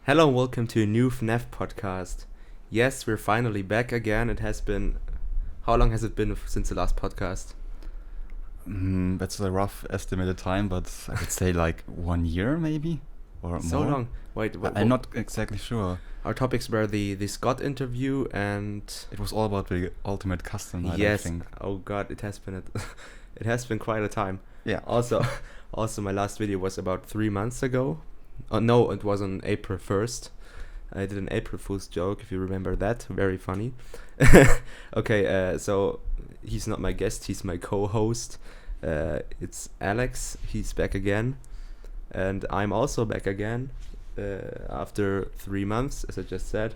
Hello and welcome to a new FNaF podcast. Yes, we're finally back again. It has been... How long has it been since the last podcast? That's a rough estimated time, but I would say like 1 year maybe, or So more. long. Wait, I'm not exactly sure. Our topics were the Scott interview and... It was all about the Ultimate Custom Night, I Yes. think. Oh god, it has been it has been quite a time. Yeah. Also, my last video was about 3 months ago. Oh no, it was on April 1st. I did an April Fool's joke, if you remember that. Very funny. Okay, so he's not my guest, he's my co-host. It's Alex, he's back again. And I'm also back again after 3 months, as I just said.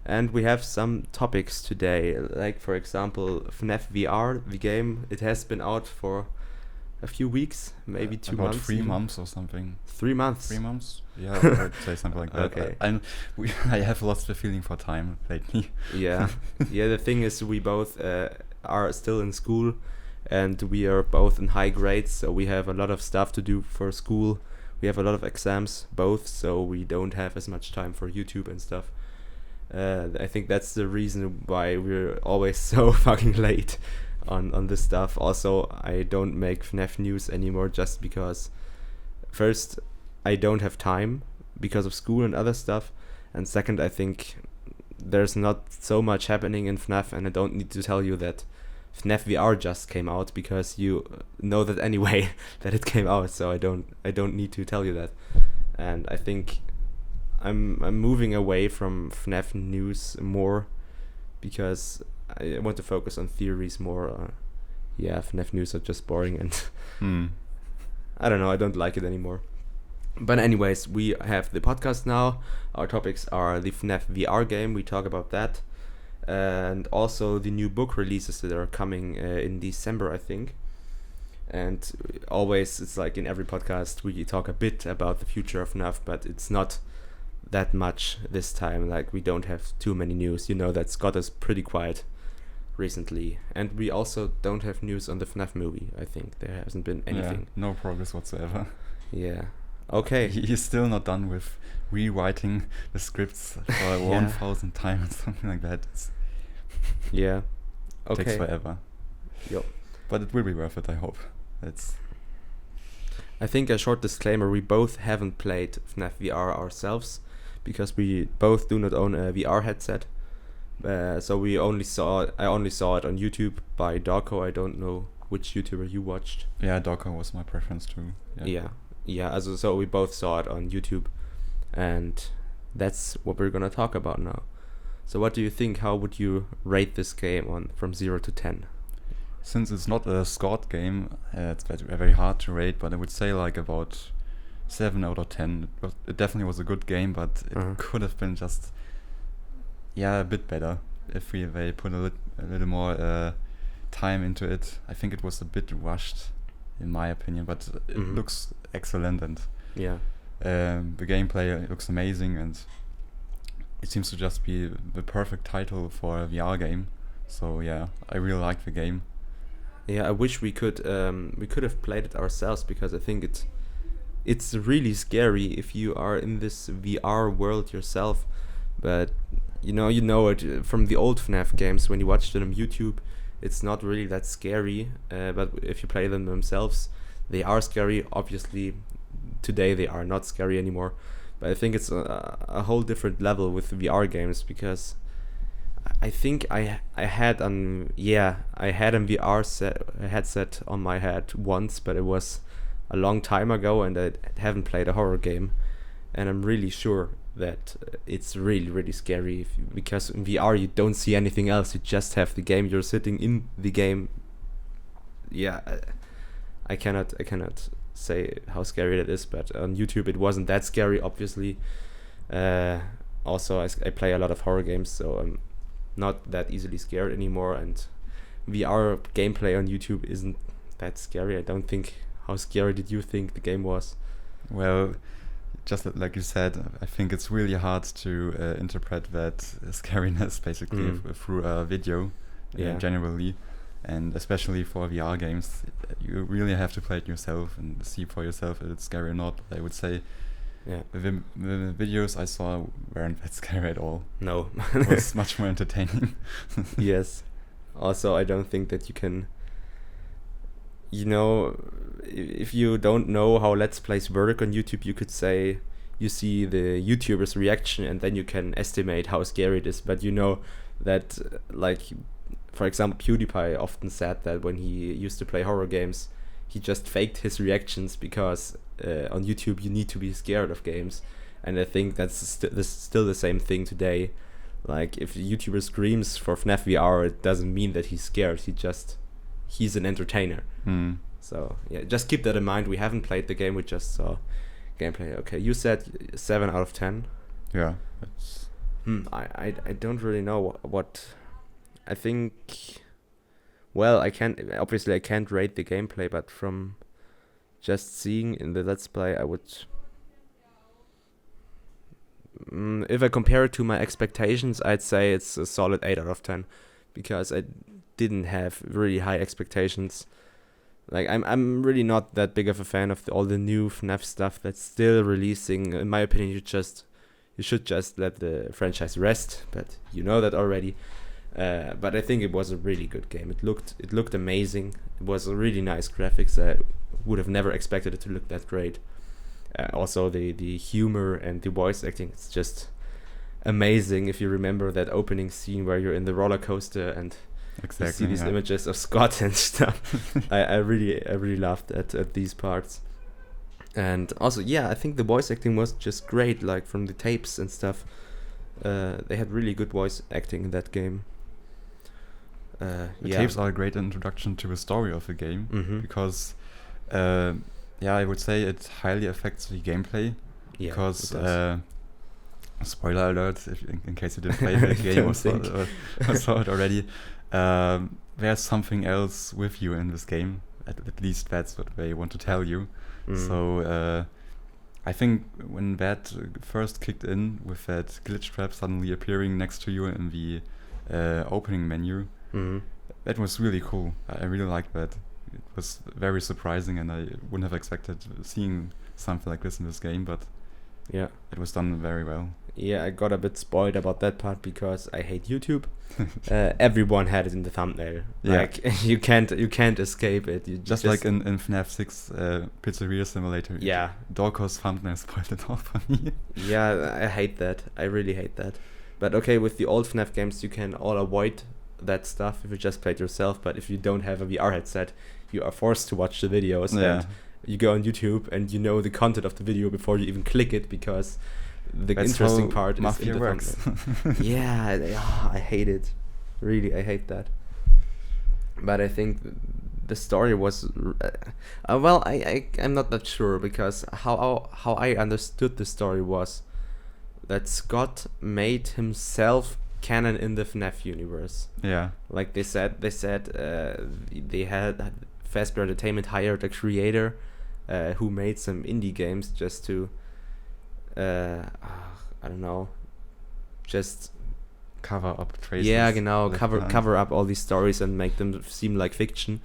And we have some topics today, like for example, FNaF VR, the game. It has been out for a few weeks, maybe 2 about months. 3 even. months or something. 3 months. 3 months? Yeah, I would say something like that. Okay. I have lost the feeling for time lately. Yeah. Yeah, the thing is we both are still in school and we are both in high grades, so we have a lot of stuff to do for school. We have a lot of exams, both, so we don't have as much time for YouTube and stuff. I think that's the reason why we're always so fucking late on this stuff. Also, I don't make FNaF news anymore just because, first, I don't have time because of school and other stuff, and second, I think there's not so much happening in FNaF, and I don't need to tell you that FNaF VR just came out because you know that anyway that it came out, so I don't need to tell you that. And I think I'm moving away from FNaF news more because I want to focus on theories more. FNaF news are just boring and I don't know, I don't like it anymore. But anyways, we have the podcast now. Our topics are the FNaF VR game, we talk about that. And also the new book releases that are coming in December, I think. And always, it's like in every podcast, we talk a bit about the future of FNaF, but it's not that much this time. Like, we don't have too many news. You know that Scott is pretty quiet recently. And we also don't have news on the FNaF movie, I think. There hasn't been anything. Yeah, no progress whatsoever. Yeah. Okay. He's still not done with rewriting the scripts for 1,000 times, something like that. Yeah. Okay. Takes forever. Yep. But it will be worth it, I hope. I think a short disclaimer, we both haven't played FNaF VR ourselves because we both do not own a VR headset. So I only saw it on YouTube by Darko. I don't know which YouTuber you watched. Yeah, Docker was my preference too. Yeah. So we both saw it on YouTube, and that's what we're gonna talk about now. So what do you think? How would you rate this game from 0 to 10? Since it's not a scored game, it's very hard to rate, but I would say like about 7 out of 10. It definitely was a good game, but it could have been just a bit better if they put a little more time into it. I think it was a bit rushed, in my opinion, but it looks excellent, and the gameplay looks amazing, and it seems to just be the perfect title for a VR game. So yeah, I really like the game. Yeah, I wish we could have played it ourselves, because I think it's really scary if you are in this VR world yourself. But you know it from the old FNaF games when you watched it on YouTube. It's not really that scary, but if you play them themselves, they are scary. Obviously, today they are not scary anymore. But I think it's a whole different level with VR games, because I think I had a VR headset on my head once, but it was a long time ago, and I haven't played a horror game. And I'm really sure that it's really, really scary because in VR you don't see anything else. You just have the game. You're sitting in the game. Yeah, I cannot say how scary that is, but on YouTube it wasn't that scary, obviously. Also, I play a lot of horror games, so I'm not that easily scared anymore, and VR gameplay on YouTube isn't that scary. I don't think. How scary did you think the game was? Well, just like you said, I think it's really hard to interpret that scariness basically through a video generally, and especially for VR games, you really have to play it yourself and see for yourself if it's scary or not. I would say Yeah. The videos I saw weren't that scary at all. No. It was much more entertaining. Yes. Also, I don't think that you can, if you don't know how Let's Plays work on YouTube, you could say you see the YouTuber's reaction and then you can estimate how scary it is. But you know that, like, for example, PewDiePie often said that when he used to play horror games, he just faked his reactions because on YouTube you need to be scared of games. And I think that's still the same thing today. Like, if a YouTuber screams for FNaF VR, it doesn't mean that he's scared. He's an entertainer. So yeah, just keep that in mind. We haven't played the game, we just saw gameplay. Okay, you said 7 out of 10. Yeah. That's I don't really know what I think. Well, I can't rate the gameplay, but from just seeing in the Let's Play, I would, if I compare it to my expectations, I'd say it's a solid 8 out of 10, because I didn't have really high expectations. Like, I'm really not that big of a fan of all the new FNaF stuff that's still releasing. In my opinion, you should just let the franchise rest, but you know that already. But I think it was a really good game. It looked amazing. It was a really nice graphics. I would have never expected it to look that great. Also, the humor and the voice acting, it's just amazing. If you remember that opening scene where you're in the roller coaster and you see these images of Scott and stuff. I really laughed at these parts. And also, yeah, I think the voice acting was just great, like from the tapes and stuff. They had really good voice acting in that game. The tapes are a great introduction to the story of the game, because I would say it highly affects the gameplay, because spoiler alert, in case you didn't play the game or saw it already, there's something else with you in this game. At least that's what they want to tell you. So I think when that first kicked in, with that glitch trap suddenly appearing next to you in the opening menu, that was really cool. I really liked that. It was very surprising, and I wouldn't have expected seeing something like this in this game, but yeah, it was done very well. Yeah, I got a bit spoiled about that part because I hate YouTube. Everyone had it in the thumbnail. Yeah. Like, you can't escape it. You just like in FNaF 6 Pizzeria Simulator. Yeah. Dorko's thumbnail spoiled it all for me. Yeah, I hate that. I really hate that. But okay, with the old FNaF games, you can all avoid that stuff if you just play it yourself. But if you don't have a VR headset, you are forced to watch the videos. Yeah. And you go on YouTube and you know the content of the video before you even click it, because that's interesting part is in the works. Yeah, I hate it. Really, I hate that. But I think the story was I'm not that sure, because how I understood the story was that Scott made himself canon in the FNaF universe. Yeah. Like they said they had Fazbear Entertainment hired a creator who made some indie games just to I don't know, just cover up traces. Yeah, cover up all these stories and make them seem like fiction.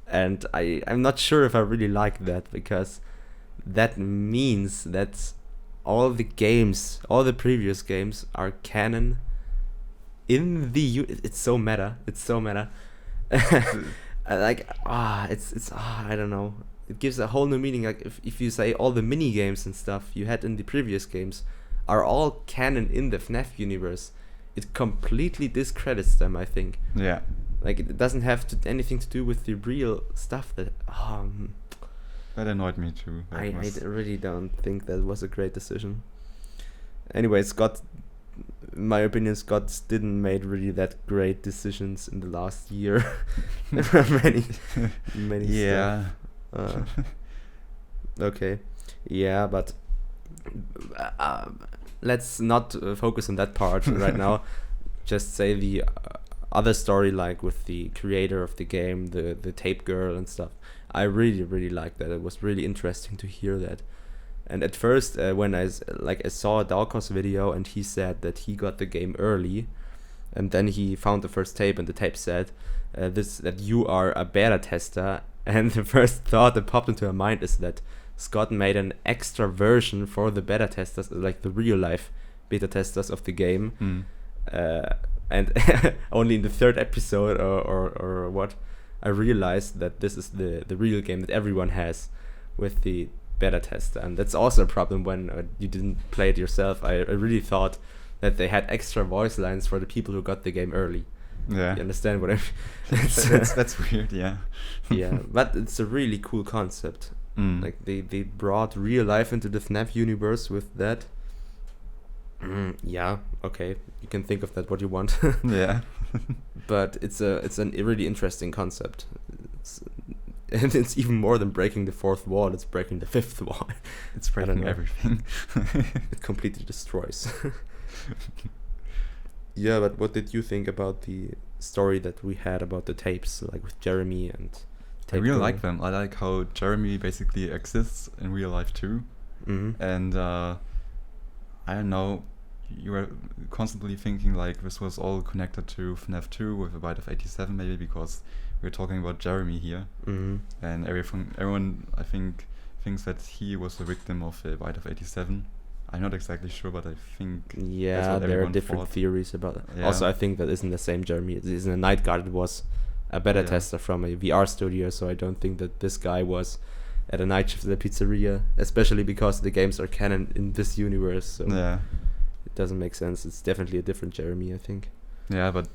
And I'm not sure if I really like that, because that means that all the previous games are canon in the it's so meta. Like I don't know. It gives a whole new meaning. Like if you say all the mini games and stuff you had in the previous games are all canon in the FNaF universe, it completely discredits them, I think. Yeah. Like, it doesn't have anything to do with the real stuff that annoyed me too. I really don't think that was a great decision. Anyway, Scott, in my opinion, Scott didn't make really that great decisions in the last year. There were many yeah. stuff. Okay. Yeah, but let's not focus on that part right now. Just say the other story, like with the creator of the game, the tape girl and stuff. I really liked that. It was really interesting to hear that. And at first, when I saw Dalkos video and he said that he got the game early, and then he found the first tape and the tape said that you are a beta tester, and the first thought that popped into my mind is that Scott made an extra version for the beta testers, like the real life beta testers of the game. And only in the third episode or what, I realized that this is the real game that everyone has with the beta tester. And that's also a problem when you didn't play it yourself. I really thought that they had extra voice lines for the people who got the game early. Yeah. You understand what I mean? That's weird, yeah. Yeah, but it's a really cool concept. Like they brought real life into the FNaF universe with that. Yeah, okay, you can think of that what you want. Yeah. But it's a really interesting concept. And it's even more than breaking the fourth wall, it's breaking the fifth wall. It's breaking everything. It completely destroys. Yeah, but what did you think about the story that we had about the tapes, like with Jeremy and I really like them. I like how Jeremy basically exists in real life too. And I don't know, you were constantly thinking like this was all connected to FNaF 2 with a byte of 87 maybe, because we're talking about Jeremy here. And everyone I think thinks that he was a victim of a byte of 87. I'm not exactly sure, but I think yeah, there are different theories about it. Yeah. Also, I think that isn't the same Jeremy. It isn't a night guard. It was a beta tester from a VR studio, so I don't think that this guy was at a night shift at a pizzeria, especially because the games are canon in this universe, so it doesn't make sense. It's definitely a different Jeremy, I think. Yeah, but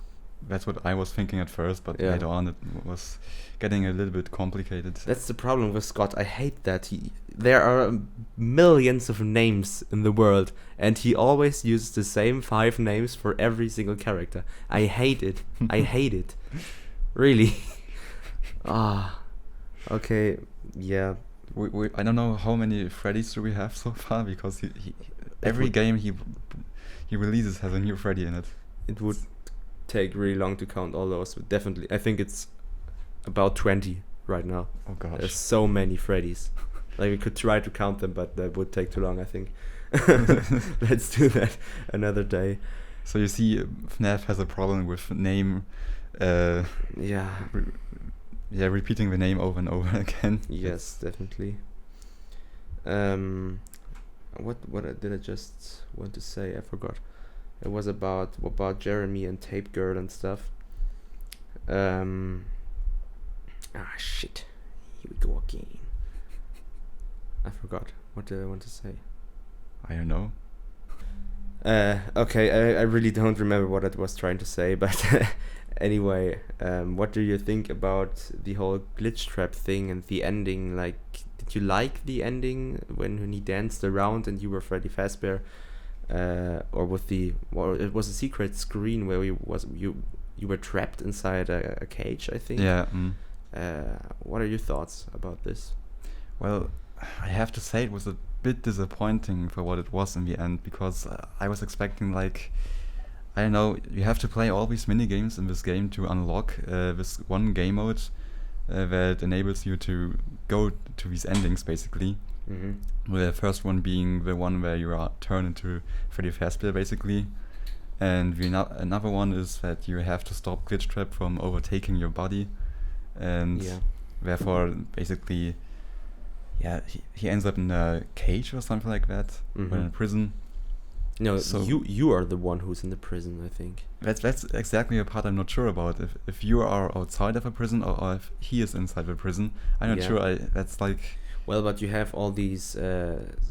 that's what I was thinking at first, but later on it was getting a little bit complicated. That's the problem with Scott. I hate that there are millions of names in the world, and he always uses the same 5 names for every single character. I hate it. I hate it. Really. Okay, yeah. I don't know how many Freddys do we have so far, because he every game he releases has a new Freddy in it. It would take really long to count all those, but definitely I think it's about 20 right now. Oh gosh, there's so many Freddys. Like we could try to count them, but that would take too long, I think. Let's do that another day. So you see, FNaF has a problem with name. Repeating the name over and over again. Yes, definitely. What did I just want to say? I forgot. It was about Jeremy and Tape Girl and stuff. Shit. Here we go again. I forgot. What did I want to say? I don't know. Okay, I really don't remember what I was trying to say, but anyway, what do you think about the whole glitch trap thing and the ending? Like, did you like the ending when he danced around and you were Freddy Fazbear? Or with it was a secret screen where you were trapped inside a cage, I think. Yeah. What are your thoughts about this? Well, I have to say it was a bit disappointing for what it was in the end, because I was expecting, like, I don't know, you have to play all these mini games in this game to unlock this one game mode that enables you to go to these endings, basically. The first one being the one where you are turned into Freddy Fazbear, basically, and another one is that you have to stop Glitchtrap from overtaking your body, and therefore basically he ends up in a cage or something like that, or in a prison. No, so you are the one who's in the prison, I think. That's exactly a part I'm not sure about. If you are outside of a prison or if he is inside the prison, I'm not sure. That's like. Well, but you have all these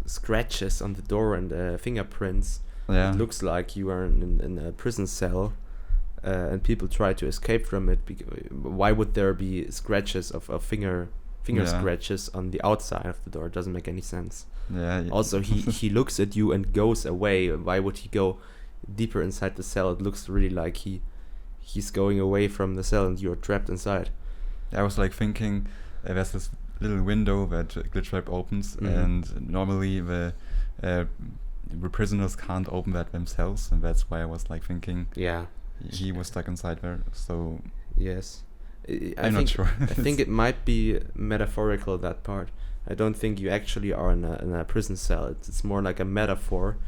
scratches on the door and fingerprints. Yeah. It looks like you are in a prison cell, and people try to escape from it. Why would there be scratches of finger scratches on the outside of the door? It doesn't make any sense. Yeah. Also, he looks at you and goes away. Why would he go deeper inside the cell? It looks really like he's going away from the cell and you're trapped inside. I was like thinking, there's this little window that Glitchtrap opens, and normally the prisoners can't open that themselves, and that's why I was like thinking he was stuck inside there. So yes, I'm not sure. I think it might be metaphorical, that part. I don't think you actually are in a prison cell. It's more like a metaphor,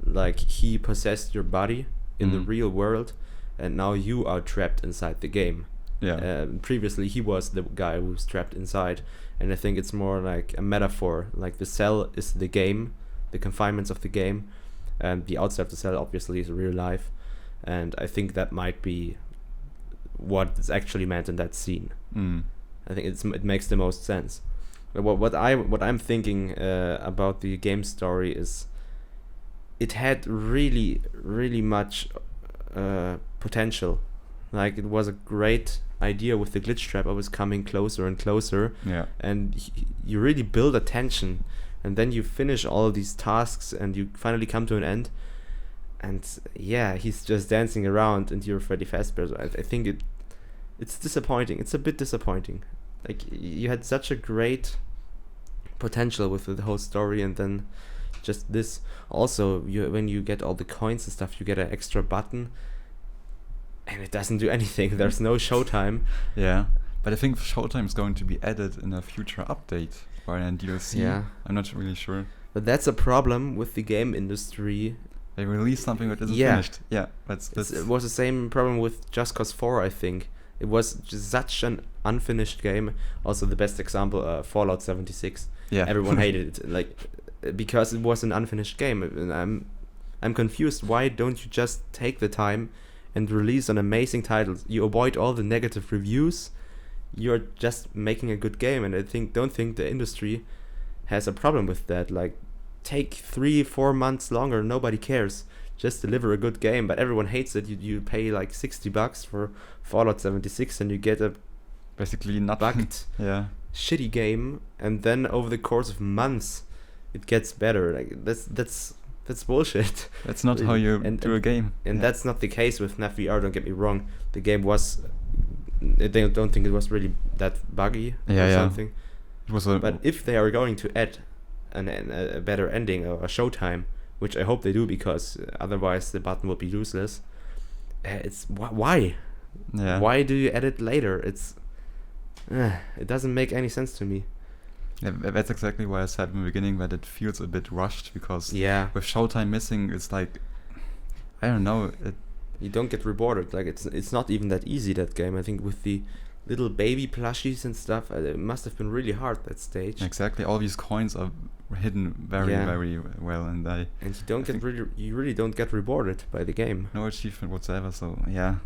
like he possessed your body in the real world, and now you are trapped inside the game. Yeah. Previously, he was the guy who was trapped inside, and I think it's more like a metaphor. Like the cell is the game, the confinements of the game, and the outside of the cell obviously is real life, and I think that might be what is actually meant in that scene. I think it makes the most sense. But what I'm thinking about the game story is, it had really much potential. Like, it was a great idea with the glitch trap. I was coming closer and closer, and you really build a tension, and then you finish all of these tasks, and you finally come to an end. And yeah, he's just dancing around, and you're Freddy Fazbear. I think it's disappointing. It's a bit disappointing. Like, you had such a great potential with the whole story, and then just this. Also, when you get all the coins and stuff, you get an extra button, and it doesn't do anything. There's no showtime. Yeah, but I think showtime is going to be added in a future update or in a DLC. Yeah, I'm not really sure. But that's a problem with the game industry. They release something that isn't finished. Yeah, it was the same problem with Just Cause 4, I think. It was just such an unfinished game. Also, the best example, Fallout 76. Yeah, everyone hated it, like, because it was an unfinished game. And I'm confused. Why don't you just take the time and release an amazing title? You avoid all the negative reviews. You're just making a good game, and I don't think the industry has a problem with that. Like, take 3-4 months longer. Nobody cares. Just deliver a good game. But everyone hates it. You pay like $60 for Fallout 76, and you get a basically not bugged, shitty game. And then over the course of months, it gets better. Like, that's bullshit. That's not how you do a game. And that's not the case with FNaF VR. Don't get me wrong. The game was. I don't think it was really that buggy or something. It was but if they are going to add a better ending or a showtime, which I hope they do, because otherwise the button will be useless. It's why? Yeah. Why do you add it later? It doesn't make any sense to me. Yeah, that's exactly why I said in the beginning that it feels a bit rushed, because with showtime missing, it's like, I don't know. You don't get rewarded. Like, it's not even that easy, that game. I think with the little baby plushies and stuff, it must have been really hard, that stage. Exactly. All these coins are hidden very well, and you really don't get rewarded by the game. No achievement whatsoever. So yeah.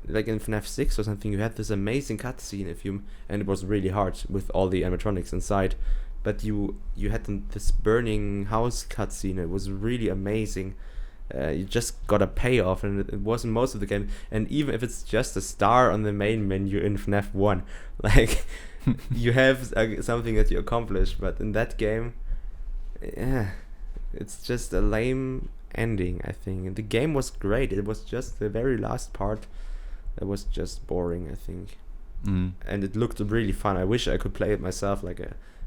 Like in FNaF 6 or something, you had this amazing cutscene and it was really hard with all the animatronics inside, but you had this burning house cutscene. It was really amazing. You just got a payoff, and it wasn't most of the game. And even if it's just a star on the main menu in FNaF 1, like, you have something that you accomplished. But in that game, it's just a lame ending, I think. And the game was great. It was just the very last part that was just boring, I think. And it looked really fun. I wish I could play it myself, like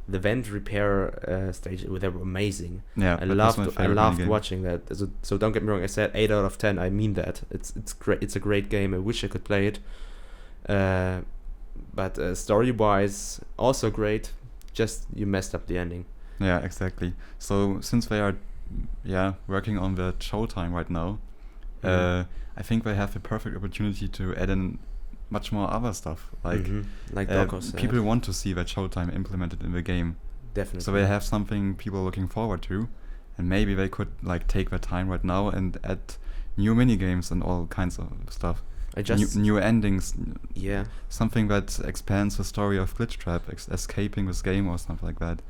the vent repair stage. They were amazing. Yeah, I loved watching that. So don't get me wrong. I said 8 out of 10. I mean that. It's great. It's a great game. I wish I could play it. But story wise, also great. Just you messed up the ending. Yeah, exactly. So since they are, working on the showtime right now, I think they have the perfect opportunity to add in much more other stuff, like people want to see that showtime implemented in the game. Definitely. So they have something people are looking forward to, and maybe they could like take their time right now and add new mini games and all kinds of stuff. New endings. Yeah. Something that expands the story of Glitch Trap, escaping this game or something like that.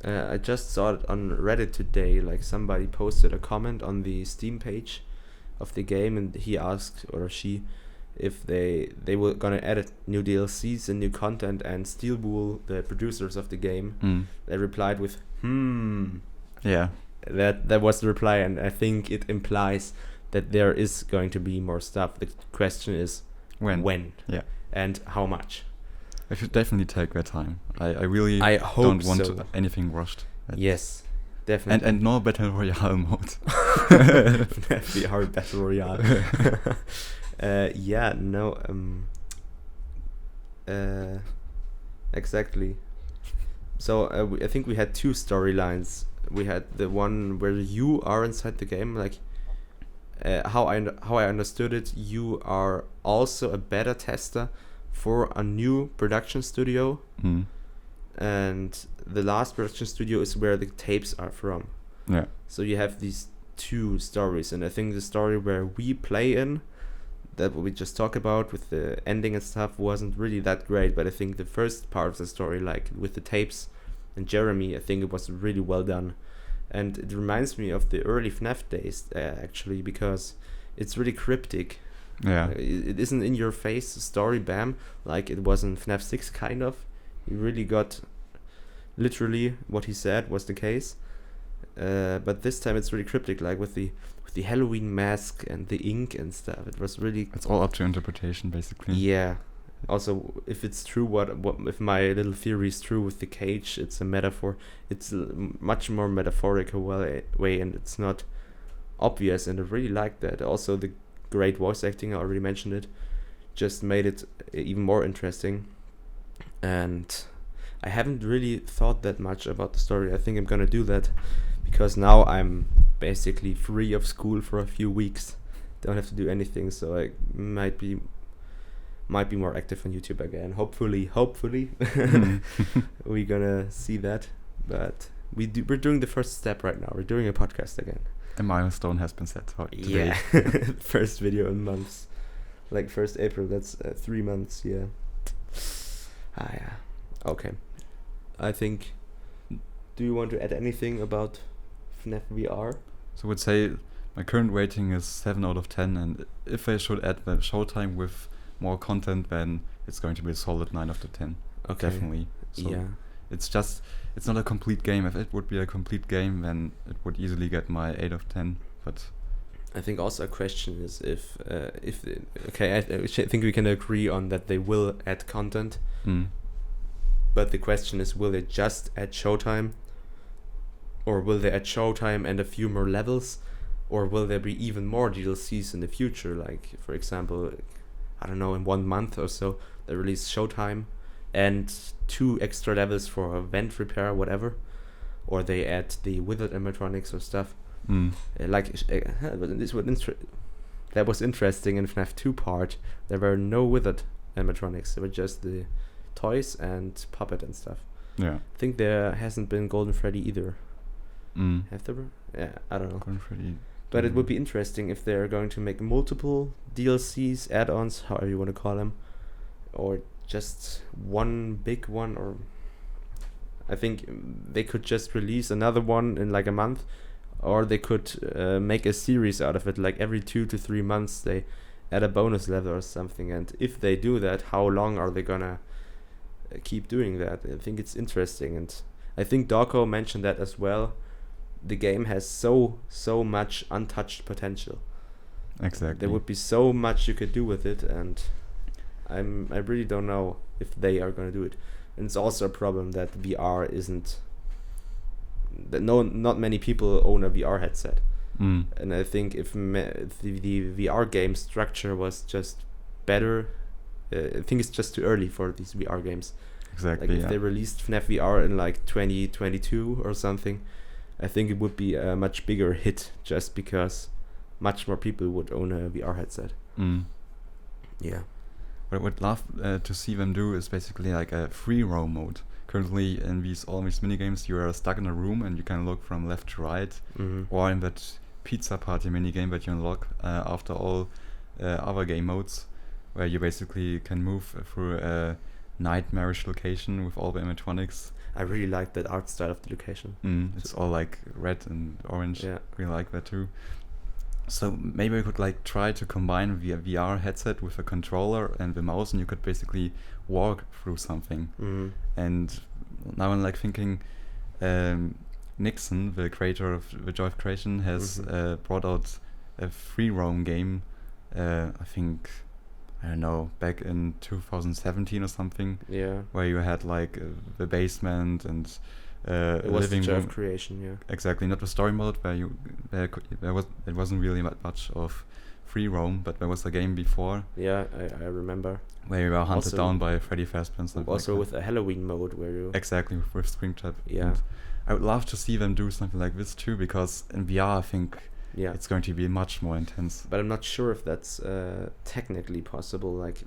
I just saw it on Reddit today. Like, somebody posted a comment on the Steam page of the game, and he asked, or she, if they were gonna add new DLCs and new content, and Steelwool, the producers of the game, they replied with Yeah. That was the reply, and I think it implies that there is going to be more stuff. The question is when and how much. I should definitely take their time. I really hope don't want anything rushed. Yes, definitely. And no Battle Royale mode. VR Battle Royale. Exactly. So I think we had two storylines. We had the one where you are inside the game, like how I understood it, you are also a beta tester for a new production studio, and the last production studio is where the tapes are from. Yeah. So you have these two stories, and I think the story where we play in, that what we just talked about with the ending and stuff, wasn't really that great. But I think the first part of the story, like with the tapes and Jeremy, I think it was really well done. And it reminds me of the early FNaF days, actually, because it's really cryptic. Yeah. It isn't in your face story, bam, like it was in FNaF 6, kind of. You really got literally what he said was the case. But this time it's really cryptic, like with the Halloween mask and the ink and stuff. It was really... It's all up to interpretation, basically. Yeah. Also, if it's true, what if my little theory is true with the cage, it's a metaphor. It's a much more metaphorical way, and it's not obvious, and I really like that. Also, the great voice acting, I already mentioned it, just made it even more interesting. And I haven't really thought that much about the story. I think I'm gonna do that, because now I'm basically free of school for a few weeks. Don't have to do anything, so I might be more active on YouTube again. Hopefully, we're gonna see that. But we're doing the first step right now. We're doing a podcast again. A milestone has been set today. Yeah, first video in months, like 1st April. That's 3 months. Yeah. Yeah. Okay. I think. Do you want to add anything about FNaF VR? So I would say my current rating is 7 out of 10, and if I should add the showtime with more content, then it's going to be a solid 9 out of 10. Okay. Definitely. So yeah. It's not a complete game. If it would be a complete game, then it would easily get my 8 of 10. But I think also a question is if I think we can agree on that they will add content. But the question is, will they just add showtime? Or will they add showtime and a few more levels? Or will there be even more DLCs in the future? Like, for example, I don't know, in 1 month or so, they release showtime and 2 extra levels for a vent repair, whatever. Or they add the withered animatronics or stuff. That was interesting in FNaF 2 part. There were no withered animatronics. There were just the toys and puppet and stuff. Yeah. I think there hasn't been Golden Freddy either. Have there? Yeah, I don't know. Golden Freddy. But it would be interesting if they're going to make multiple DLCs, add-ons, however you want to call them, or just one big one. Or I think they could just release another one in like a month, or they could make a series out of it. Like every 2 to 3 months, they add a bonus level or something. And if they do that, how long are they gonna keep doing that? I think it's interesting, and I think Dorko mentioned that as well. The game has so much untouched potential. Exactly. There would be so much you could do with it, and I really don't know if they are going to do it. And it's also a problem that VR isn't. That not many people own a VR headset. And I think if the VR game structure was just better, I think it's just too early for these VR games. Exactly. Like if they released FNaF VR in like 2022 or something, I think it would be a much bigger hit, just because much more people would own a VR headset. Yeah. What I would love to see them do is basically like a free roam mode. Currently in all these minigames, you are stuck in a room and you can look from left to right, or in that pizza party minigame that you unlock after all other game modes, where you basically can move through a nightmarish location with all the animatronics. I really like that art style of the location. It's all like red and orange. Yeah. Really like that too. So maybe we could like try to combine the VR headset with a controller and the mouse, and you could basically walk through something. And now I'm like thinking, Nixon, the creator of the Joy of Creation, has brought out a free roam game. I think, I don't know, back in 2017 or something. Yeah. Where you had like the basement and it was living the Joy room. of Creation, yeah. Exactly, not the story mode where it wasn't really much of free roam, but there was a game before. Yeah, I remember. Where you were hunted down by Freddy Fazbear and something. Also like with a Halloween mode where you... Exactly, with Springtrap. Yeah. And I would love to see them do something like this too, because in VR I think Yeah. it's going to be much more intense. But I'm not sure if that's technically possible. Like,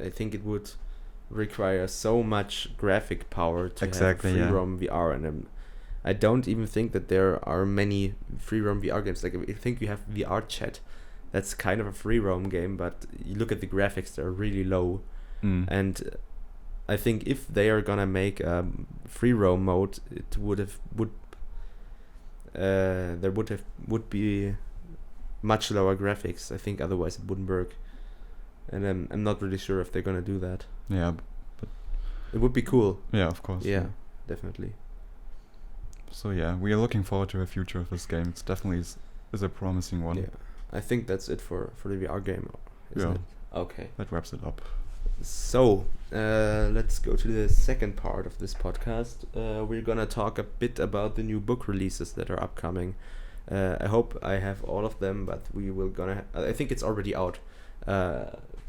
I think it would require so much graphic power to Exactly, have yeah. free roam VR, and I don't even think that there are many free roam VR games. Like, I think you have VR Chat, that's kind of a free roam game, but you look at the graphics, they're really low. And I think if they are gonna make a free roam mode, it would be much lower graphics. I think otherwise it wouldn't work, and I'm not really sure if they're gonna do that. Yeah, It would be cool. yeah, of course. Yeah, definitely. So yeah, we are looking forward to the future of this game. It's definitely is a promising one. Yeah, I think that's it for the VR game, isn't Yeah. it? Okay. That wraps it up. So, let's go to the second part of this podcast. We're gonna talk a bit about the new book releases that are upcoming. I hope I have all of them, but we will I think it's already out.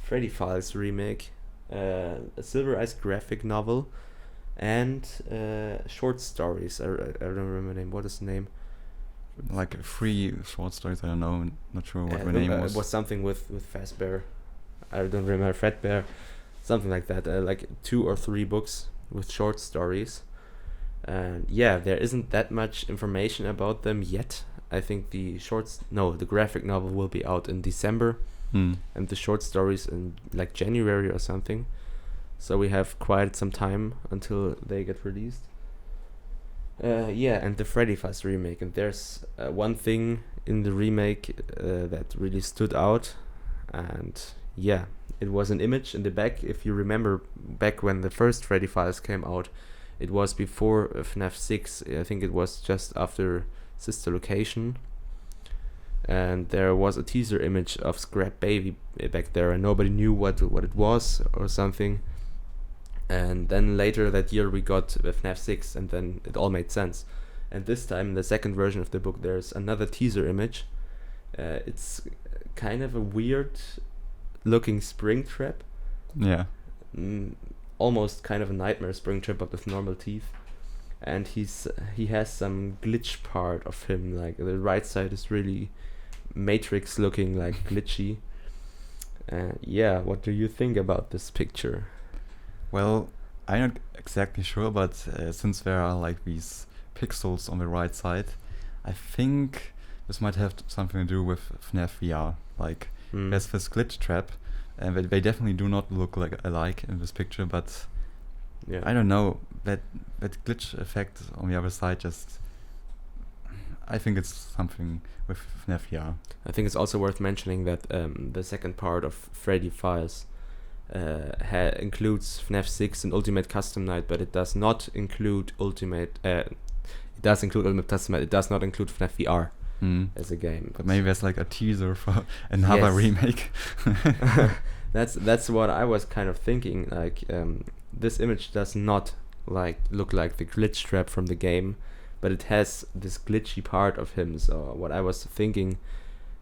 Freddy Files remake, a Silver Eyes graphic novel, and short stories. I don't remember the name. What is the name? Like 3 short stories. I don't know. Not sure what the name was. It was something with Fazbear. I don't remember. Fredbear. Something like that. Like 2 or 3 books with short stories. And yeah, there isn't that much information about them yet. I think the graphic novel will be out in December, and the short stories in like January or something. So we have quite some time until they get released. And the Freddy Files remake, and there's one thing in the remake that really stood out, and yeah, it was an image in the back. If you remember back when the first Freddy Files came out, it was before FNaF 6. I think it was just after Sister Location, and there was a teaser image of Scrap Baby back there, and nobody knew what it was or something. And then later that year we got FNaF 6, and then it all made sense. And this time, in the second version of the book, there's another teaser image. It's kind of a weird looking Springtrap. Yeah. Almost kind of a nightmare Springtrap, but with normal teeth. And he has some glitch part of him, like the right side is really Matrix looking, like glitchy. Yeah, what do you think about this picture? Well, I'm not exactly sure, but since there are like these pixels on the right side, I think this might have something to do with FNaF VR. Like, there's this glitch trap, and they definitely do not look like alike in this picture, but Yeah. I don't know, that glitch effect on the other side just... I think it's something with FNaF VR. I think it's also worth mentioning that the second part of Freddy Files includes FNaF 6 and Ultimate Custom Night, but it does not include Ultimate. It does include Ultimate Custom Night. It does not include FNaF VR as a game. But maybe there's like a teaser for another Yes. remake. That's what I was kind of thinking. Like, this image does not look like the glitch trap from the game, but it has this glitchy part of him. So what I was thinking,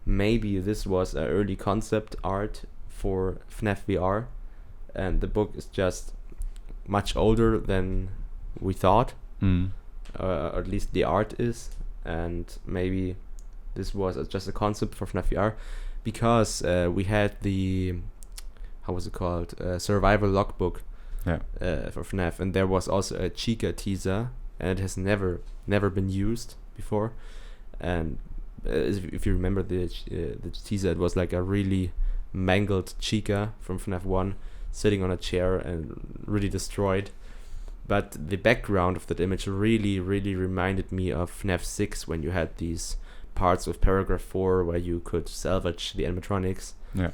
maybe this was an early concept art for FNaF VR, and the book is just much older than we thought, or at least the art is, and maybe this was just a concept for FNaF VR, because we had the, how was it called, survival logbook for FNaF, and there was also a Chica teaser, and it has never been used before. And if you remember the teaser, it was like a really mangled Chica from FNaF 1 sitting on a chair and really destroyed. But the background of that image really reminded me of FNaF 6, when you had these parts of paragraph 4 where you could salvage the animatronics. Yeah.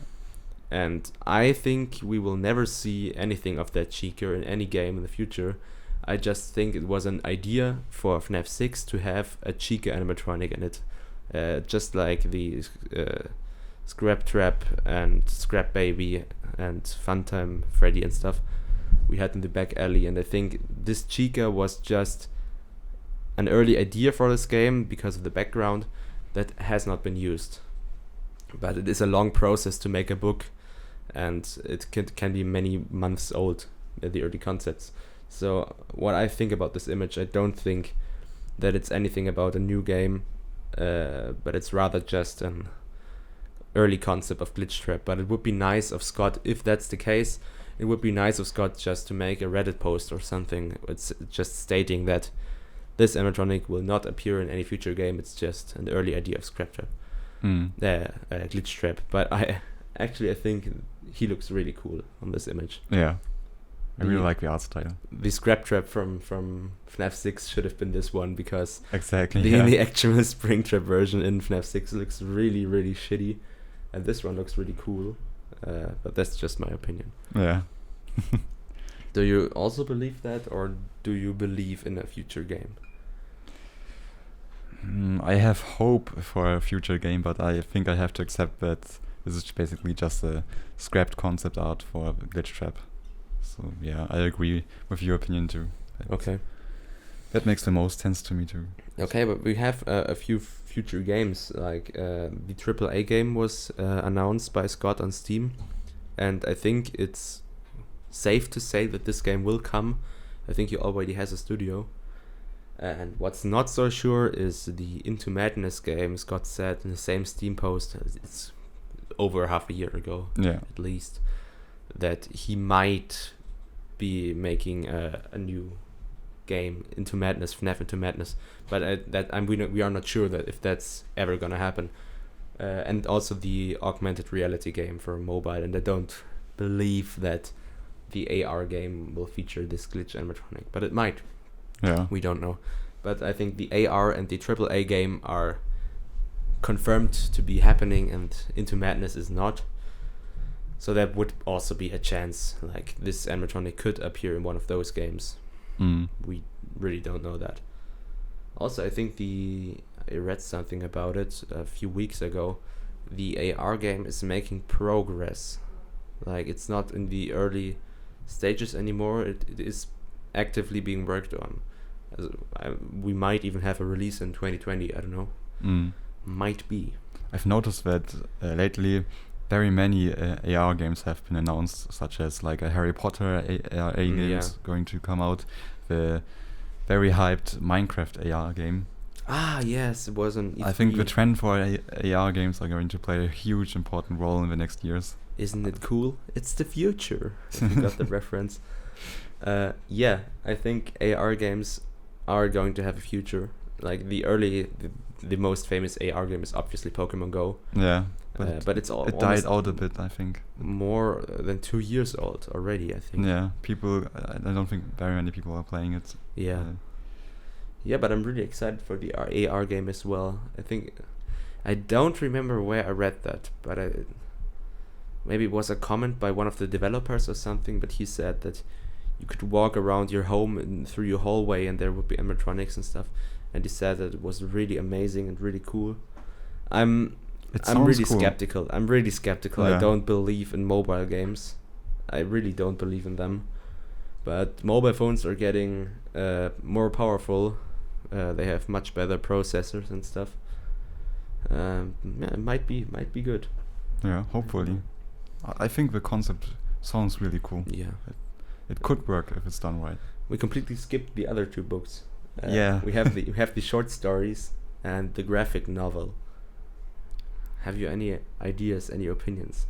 And I think we will never see anything of that Chica in any game in the future. I just think it was an idea for FNaF 6 to have a Chica animatronic in it. Just like the Scrap Trap and Scrap Baby and Funtime Freddy and stuff we had in the back alley. And I think this Chica was just an early idea for this game because of the background that has not been used. But it is a long process to make a book, and it can be many months old, the early concepts. So what I think about this image, I don't think that it's anything about a new game. but it's rather just an early concept of glitch trap. But it would be nice of Scott, if that's the case, it would be nice of Scott just to make a Reddit post or something. It's just stating that this animatronic will not appear in any future game. It's just an early idea of scrap trap, glitch trap. But I think he looks really cool on this image. Yeah, I really like the art style. The scrap trap from FNaF 6 should have been this one, because Exactly. the actual Springtrap version in FNaF 6 looks really, really shitty, and this one looks really cool. But that's just my opinion. Yeah. Do you also believe that, or do you believe in a future game? I have hope for a future game, but I think I have to accept that this is basically just a scrapped concept art for glitch trap. So yeah, I agree with your opinion too. Okay. That makes the most sense to me too. Okay, but we have a few future games, like the AAA game was announced by Scott on Steam, and I think it's safe to say that this game will come. I think he already has a studio. And what's not so sure is the Into Madness game. Scott said in the same Steam post, it's over half a year ago, at least, that he might be making a new game, Into Madness, FNaF Into Madness. But we are not sure that if that's ever gonna happen. And also the augmented reality game for mobile, and I don't believe that the AR game will feature this glitch animatronic, but it might. Yeah. We don't know. But I think the AR and the AAA game are confirmed to be happening, and Into Madness is not. So that would also be a chance, like this animatronic could appear in one of those games. We really don't know that. Also, I think I read something about it a few weeks ago. The AR game is making progress. Like, it's not in the early stages anymore. It is actively being worked on. We might even have a release in 2020. I don't know. Might be. I've noticed that lately very many AR games have been announced, such as like a Harry Potter AR game is going to come out. The very hyped Minecraft AR game. Ah, yes, it was an E3. I think the trend for AR games are going to play a huge important role in the next years. Isn't it cool? It's the future. If you got the reference. Yeah, I think AR games are going to have a future. Like the most famous AR game is obviously Pokemon Go. Yeah, but it's it died out a bit, I think. More than 2 years old already, I think. Yeah, I don't think very many people are playing it. Yeah. Yeah, but I'm really excited for the AR game as well. I don't remember where I read that, but maybe it was a comment by one of the developers or something, but he said that you could walk around your home and through your hallway and there would be animatronics and stuff, and he said that it was really amazing and really cool. I'm really cool. Skeptical. Yeah. I don't believe in mobile games. I really don't believe in them. But mobile phones are getting more powerful. They have much better processors and stuff. It might be good. Yeah, hopefully. I think the concept sounds really cool. Yeah. It could work if it's done right. We completely skipped the other 2 books. We have the short stories and the graphic novel. Have you any ideas, any opinions?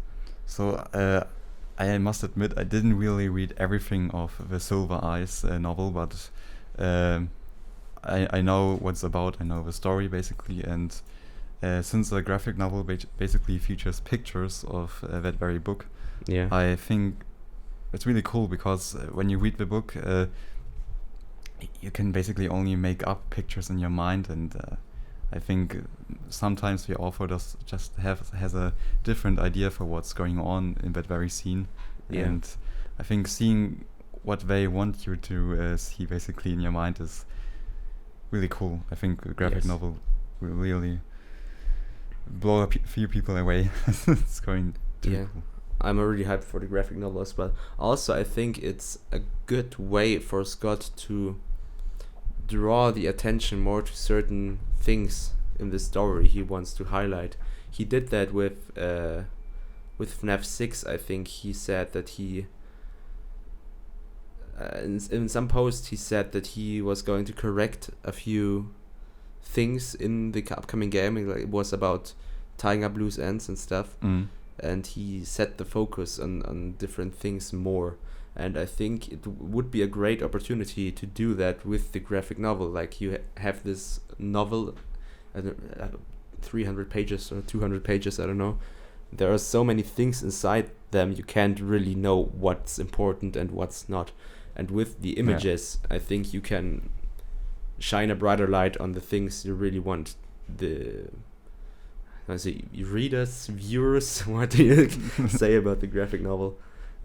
So I must admit I didn't really read everything of the Silver Eyes novel, but I know what's about. I know the story basically, and since the graphic novel basically features pictures of that very book, I think it's really cool because when you read the book, you can basically only make up pictures in your mind, and I think sometimes the author just has a different idea for what's going on in that very scene, and I think seeing what they want you to see basically in your mind is really cool. I think the graphic novel will really blow a few people away. It's going to be cool. I'm really hyped for the graphic novel as well. Also, I think it's a good way for Scott to draw the attention more to certain things in the story he wants to highlight. He did that with FNaF 6. I think he said that he in some post he said that he was going to correct a few things in the upcoming game. Like, it was about tying up loose ends and stuff. And he set the focus on different things more. And I think it would be a great opportunity to do that with the graphic novel. Like, you have this novel, 300 pages or 200 pages, I don't know. There are so many things inside them, you can't really know what's important and what's not. And with the images, I think you can shine a brighter light on the things you really want the readers, viewers, what do you say about the graphic novel?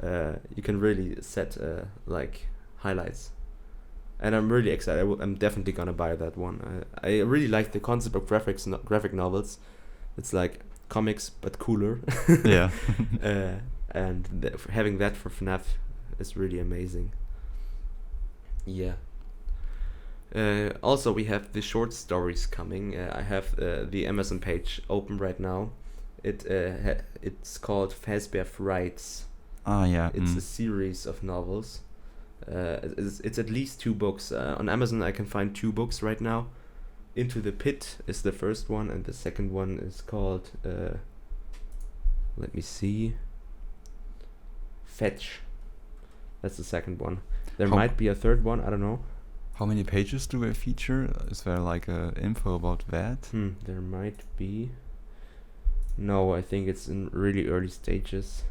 You can really set like highlights, and I'm really excited. I'm definitely gonna buy that one. I really like the concept of graphic novels. It's like comics but cooler. Yeah. And having that for FNaF is really amazing. Yeah. Also, we have the short stories coming. I have the Amazon page open right now. It's called Fazbear Writes. Ah, yeah. It's a series of novels. It's at least 2 books. On Amazon, I can find 2 books right now. Into the Pit is the first one, and the second one is called, let me see, Fetch. That's the second one. There might be a third one, I don't know. How many pages do they feature? Is there like info about that? There might be. No, I think it's in really early stages.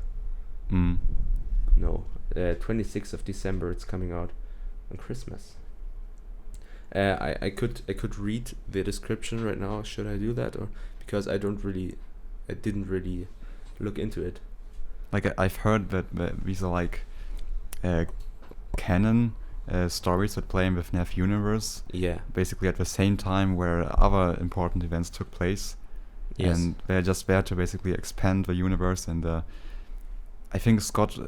No, 26th of December it's coming out on Christmas. I could read the description right now. Should I do that, or because I didn't really look into it. Like I've heard that these are like canon stories that play in the FNaF universe. Yeah. Basically at the same time where other important events took place. Yes. And they're just there to basically expand the universe, and I think Scott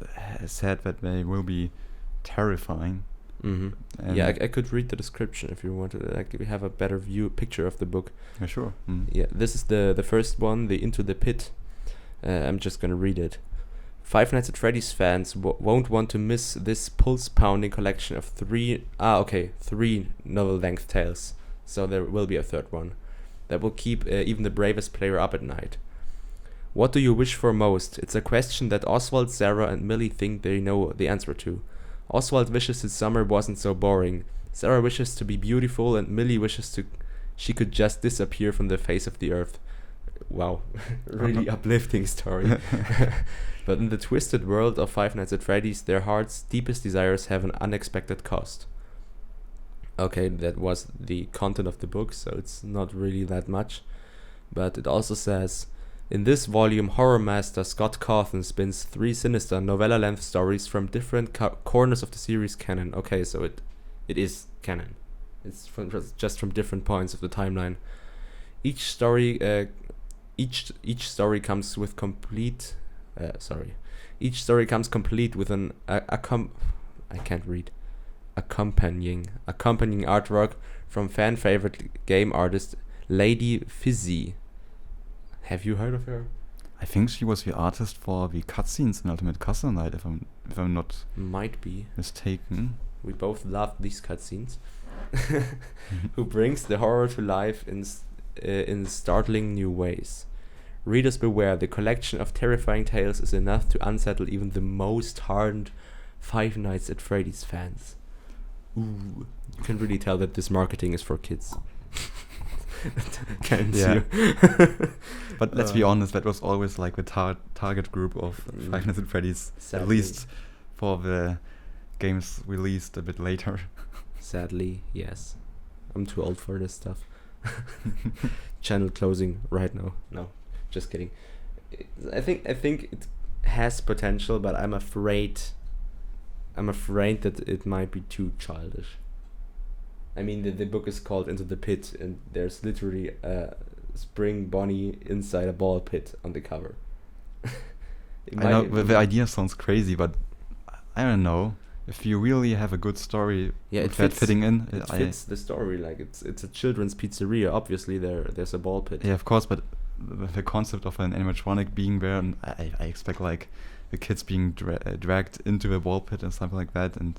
said that they will be terrifying. Mm-hmm. Yeah, I could read the description if you want to. Like, we have a better picture of the book. Yeah, sure. Yeah, this is the first one, the Into the Pit. I'm just gonna read it. Five Nights at Freddy's fans won't want to miss this pulse-pounding collection of 3 novel-length tales. So there will be a third one that will keep even the bravest player up at night. What do you wish for most? It's a question that Oswald, Sarah, and Millie think they know the answer to. Oswald wishes his summer wasn't so boring. Sarah wishes to be beautiful, and Millie wishes she could just disappear from the face of the earth. Wow, really uplifting story. But in the twisted world of Five Nights at Freddy's, their heart's deepest desires have an unexpected cost. Okay, that was the content of the book, so it's not really that much. But it also says, in this volume, horror master Scott Cawthon spins 3 sinister novella-length stories from different corners of the series canon. Okay, so it is canon. It's just from different points of the timeline. Each story comes with complete. Each story comes complete with an accompanying artwork from fan favorite game artist Lady Fizzy. Have you heard of her? I think she was the artist for the cutscenes in Ultimate Custom Night, if I'm not might be mistaken. We both love these cutscenes. Who brings the horror to life in startling new ways. Readers beware, the collection of terrifying tales is enough to unsettle even the most hardened Five Nights at Freddy's fans. Ooh, you can really tell that this marketing is for kids. Can't you? But let's be honest, that was always like the target group of Five Nights at Freddy's, sadly. At least for the games released a bit later. Sadly, yes. I'm too old for this stuff. Channel closing right now. No, just kidding. I think it has potential, but I'm afraid that it might be too childish. I mean, the book is called Into the Pit, and there's literally a spring bunny inside a ball pit on the cover. I know the idea sounds crazy, but I don't know. If you really have a good story, it fits, fitting in, it fits the story. Like it's a children's pizzeria. Obviously, there's a ball pit. Yeah, of course, but the concept of an animatronic being there, and I expect like the kids being dragged into a ball pit and something like that and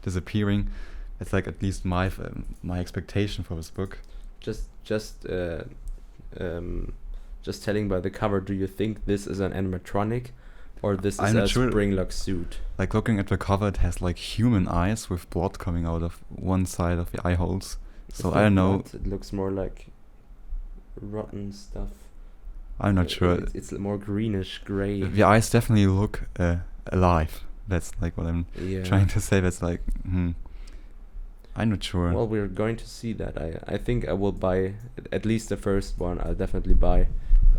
disappearing. It's like at least my expectation for this book. just telling by the cover, do you think this is an animatronic, or this is a Springlock suit? Like, looking at the cover, it has like human eyes with blood coming out of one side of the eye holes. So I don't know. It looks more like rotten stuff. I'm not sure. It's more greenish gray. The eyes definitely look alive. That's like what I'm trying to say. That's like, I'm not sure. Well, we're going to see that. I think I will buy at least the first one. I'll definitely buy,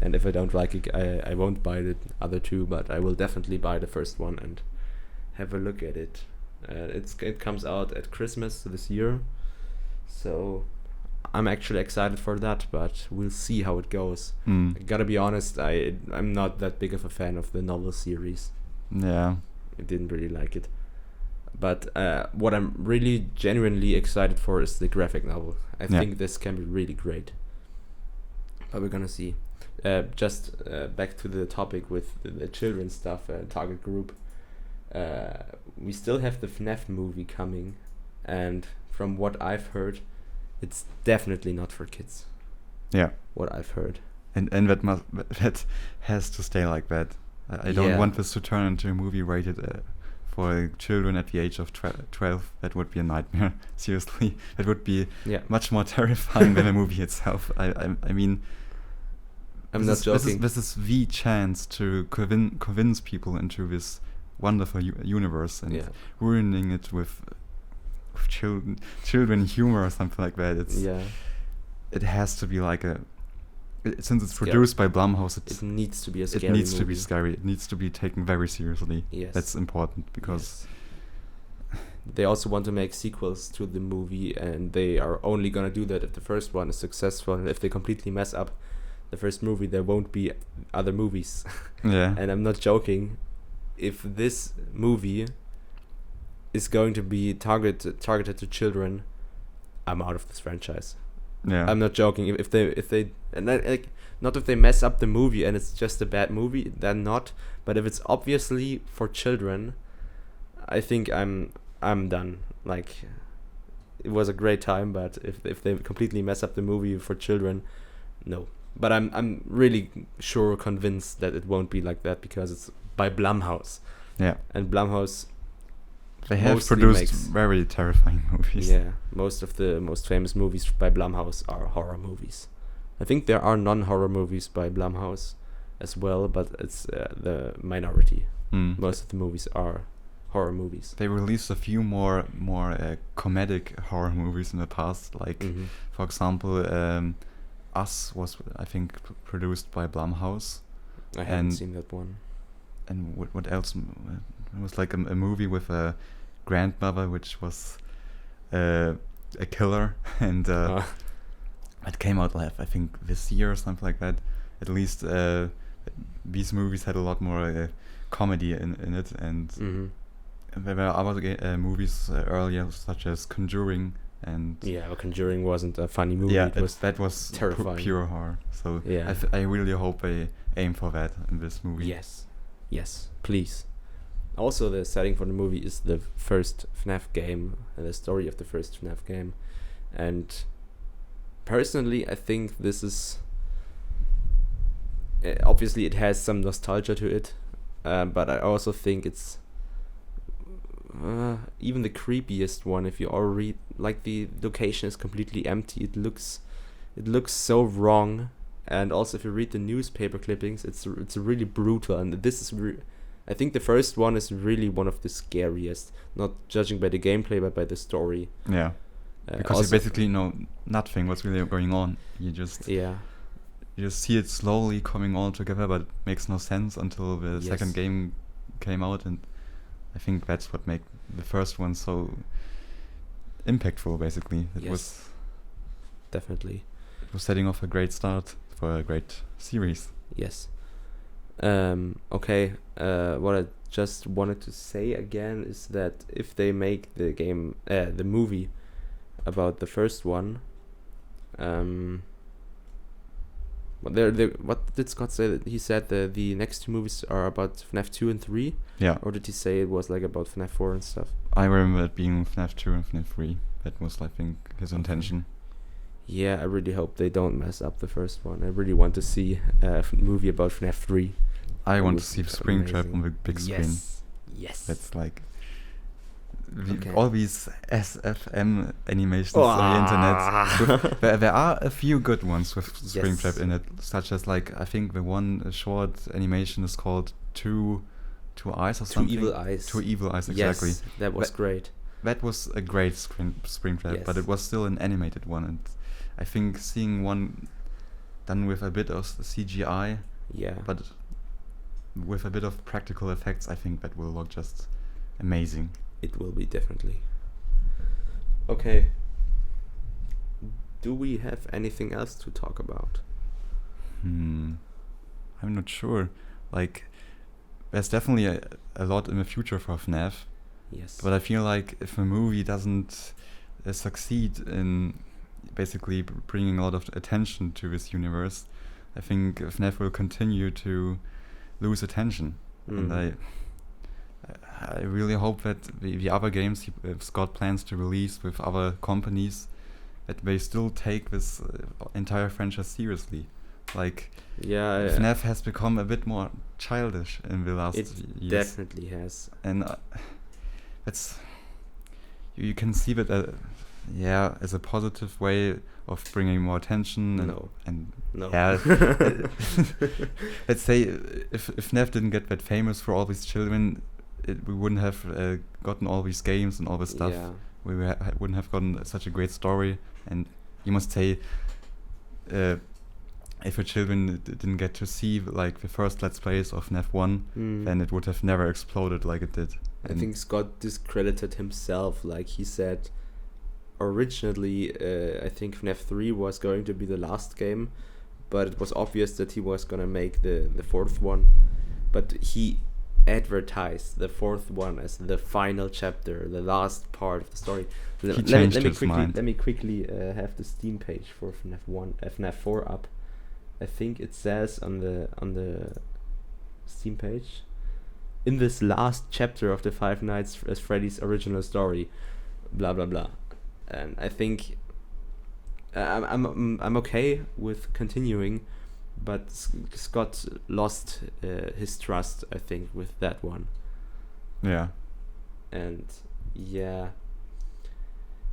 and if I don't like it, I won't buy the other two. But I will definitely buy the first one and have a look at it. It comes out at Christmas this year, so I'm actually excited for that. But we'll see how it goes. I gotta be honest. I'm not that big of a fan of the novel series. Yeah, I didn't really like it. But what I'm really genuinely excited for is the graphic novel. I think this can be really great. But we're gonna see. Just back to the topic with the children's stuff, target group. We still have the FNaF movie coming, and from what I've heard, it's definitely not for kids. Yeah. What I've heard. And that has to stay like that. I don't want this to turn into a movie rated for children at the age of 12. That would be a nightmare. Seriously, that would be much more terrifying than the movie itself. I mean, I'm not joking. This is the chance to convince people into this wonderful universe, and ruining it with children humor or something like that. It has to be like since it's produced by Blumhouse, it needs to be a scary It needs movie. to be scary. It needs to be taken very seriously. Yes. That's important because they also want to make sequels to the movie, and they are only going to do that if the first one is successful. And if they completely mess up the first movie, there won't be other movies. Yeah. And I'm not joking. If this movie is going to be targeted to children, I'm out of this franchise. Yeah. I'm not joking. If they and like, not if they mess up the movie and it's just a bad movie, then not. But if it's obviously for children, I think I'm done. Like, it was a great time, but if they completely mess up the movie for children, no. But I'm really convinced that it won't be like that because it's by Blumhouse. Yeah. And Blumhouse, they have produced very terrifying movies. Yeah, most of the most famous movies by Blumhouse are horror movies. I think there are non-horror movies by Blumhouse as well, but it's the minority. Most of the movies are horror movies. They released a few more comedic horror movies in the past, like for example, Us was, I think, produced by Blumhouse. I haven't seen that one. And what else? It was like a movie with a grandmother, which was a killer, and it came out I think this year or something like that. At least these movies had a lot more comedy in it, and there were other movies earlier, such as Conjuring. And Conjuring wasn't a funny movie. Yeah, that was terrifying. Pure horror. So I really hope they aim for that in this movie. Yes, please. Also, the setting for the movie is the first FNaF game and the story of the first FNaF game. And personally, I think this is obviously it has some nostalgia to it, but I also think it's even the creepiest one. If you all read, like, the location is completely empty. It looks so wrong. And also, if you read the newspaper clippings, it's really brutal. And this is I think the first one is really one of the scariest, not judging by the gameplay but by the story. Yeah, because you basically know nothing what's really going on. You just see it slowly coming all together, but it makes no sense until the second game came out. And I think that's what made the first one so impactful. Basically, it was definitely. It was setting off a great start for a great series. Yes. Okay. What I just wanted to say again is that if they make the game, the movie, about the first one, what did Scott say? That he said the next two movies are about FNaF 2 and 3? Yeah. Or did he say it was like about FNaF 4 and stuff? I remember it being FNaF 2 and FNaF 3. That was, I think, his intention. Yeah, I really hope they don't mess up the first one. I really want to see a movie about FNAF 3. I That want to would see be Springtrap on the amazing. big screen. Yes. Yes. That's like Okay. all these SFM animations on the internet. There are a few good ones with Springtrap in it, such as like I think the one short animation is called Two Eyes or Two something. Evil Eyes. Two Evil Eyes, exactly. Yes, that was great. That was a great Springtrap, but Yes. it was still an animated one, and I think seeing one done with a bit of CGI, Yeah. but with a bit of practical effects, I think that will look just amazing. It will be definitely. Okay. Do we have anything else to talk about? I'm not sure. Like, there's definitely a lot in the future for FNAF, Yes. but I feel like if a movie doesn't succeed in basically bringing a lot of attention to this universe, I think FNAF will continue to lose attention. And I really hope that the other games Scott plans to release with other companies, that they still take this entire franchise seriously. Like, Yeah, FNAF has become a bit more childish in the last it years. definitely has. And that's you can see that as a positive way of bringing more attention No. and No. yeah. Let's say if FNAF didn't get that famous for all these children, we wouldn't have gotten all these games and all this stuff. Yeah. We wouldn't have gotten such a great story. And you must say, if your children didn't get to see like the first Let's Plays of FNAF 1, then it would have never exploded like it did. I think Scott discredited himself. Like he said, originally, I think FNAF 3 was going to be the last game, but it was obvious that he was gonna make the fourth one. But he advertised the fourth one as the final chapter, the last part of the story. He changed his mind. Let me quickly have the Steam page for FNAF 4 up. I think it says on the Steam page, in this last chapter of the Five Nights as Freddy's original story, blah blah blah. And I think I'm okay with continuing, but Scott lost his trust, I think, with that one. Yeah. And yeah,